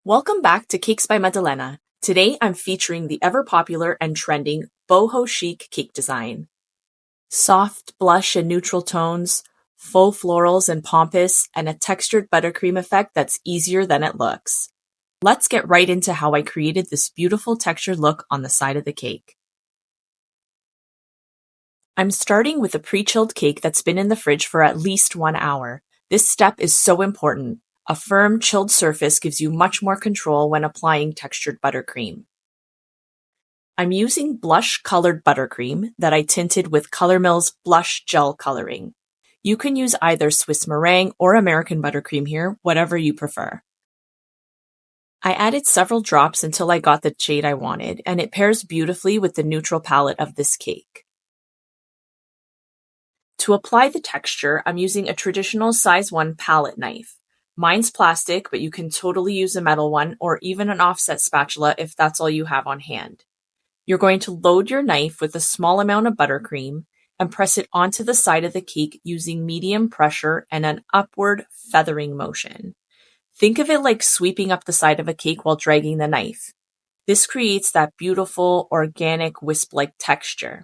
Welcome back to Cakes by Madalena. Today I'm featuring the ever-popular and trending Boho Chic cake design. Soft blush and neutral tones, faux florals and pampas, and a textured buttercream effect that's easier than it looks. Let's get right into how I created this beautiful textured look on the side of the cake. I'm starting with a pre-chilled cake that's been in the fridge for at least 1 hour. This step is so important. A firm, chilled surface gives you much more control when applying textured buttercream. I'm using blush-colored buttercream that I tinted with Color Mill's Blush Gel Coloring. You can use either Swiss meringue or American buttercream here, whatever you prefer. I added several drops until I got the shade I wanted, and it pairs beautifully with the neutral palette of this cake. To apply the texture, I'm using a traditional size 1 palette knife. Mine's plastic, but you can totally use a metal one or even an offset spatula if that's all you have on hand. You're going to load your knife with a small amount of buttercream and press it onto the side of the cake using medium pressure and an upward feathering motion. Think of it like sweeping up the side of a cake while dragging the knife. This creates that beautiful, organic, wisp-like texture.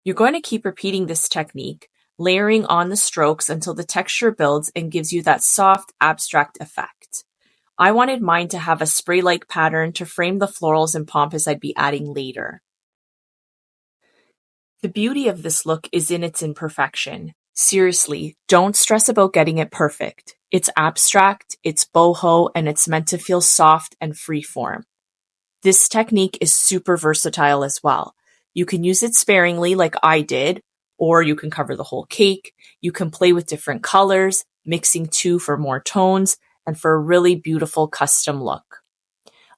You're going to keep repeating this technique, layering on the strokes until the texture builds and gives you that soft, abstract effect. I wanted mine to have a spray-like pattern to frame the florals and pampas I'd be adding later. The beauty of this look is in its imperfection. Seriously, don't stress about getting it perfect. It's abstract, it's boho, and it's meant to feel soft and freeform. This technique is super versatile as well. You can use it sparingly like I did, or you can cover the whole cake. You can play with different colors, mixing two for more tones, and for a really beautiful custom look.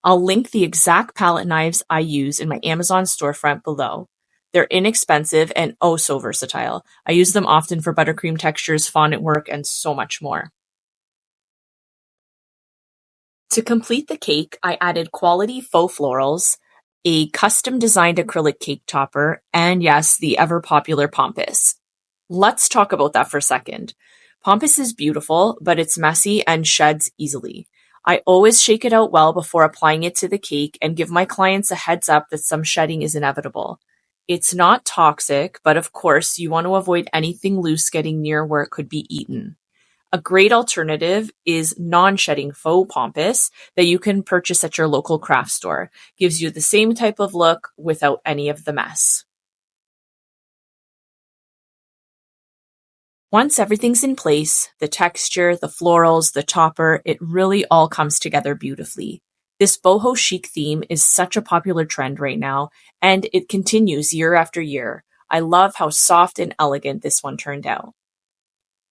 I'll link the exact palette knives I use in my Amazon storefront below. They're inexpensive and oh so versatile. I use them often for buttercream textures, fondant work, and so much more. To complete the cake, I added quality faux florals, a custom-designed acrylic cake topper, and yes, the ever-popular pampas. Let's talk about that for a second. Pampas is beautiful, but it's messy and sheds easily. I always shake it out well before applying it to the cake and give my clients a heads up that some shedding is inevitable. It's not toxic, but of course, you want to avoid anything loose getting near where it could be eaten. A great alternative is non-shedding faux pampas that you can purchase at your local craft store. Gives you the same type of look without any of the mess. Once everything's in place, the texture, the florals, the topper, it really all comes together beautifully. This boho chic theme is such a popular trend right now, and it continues year after year. I love how soft and elegant this one turned out.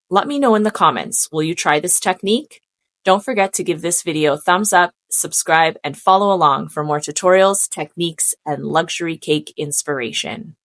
Let me know in the comments, will you try this technique? Don't forget to give this video a thumbs up, subscribe, and follow along for more tutorials, techniques, and luxury cake inspiration.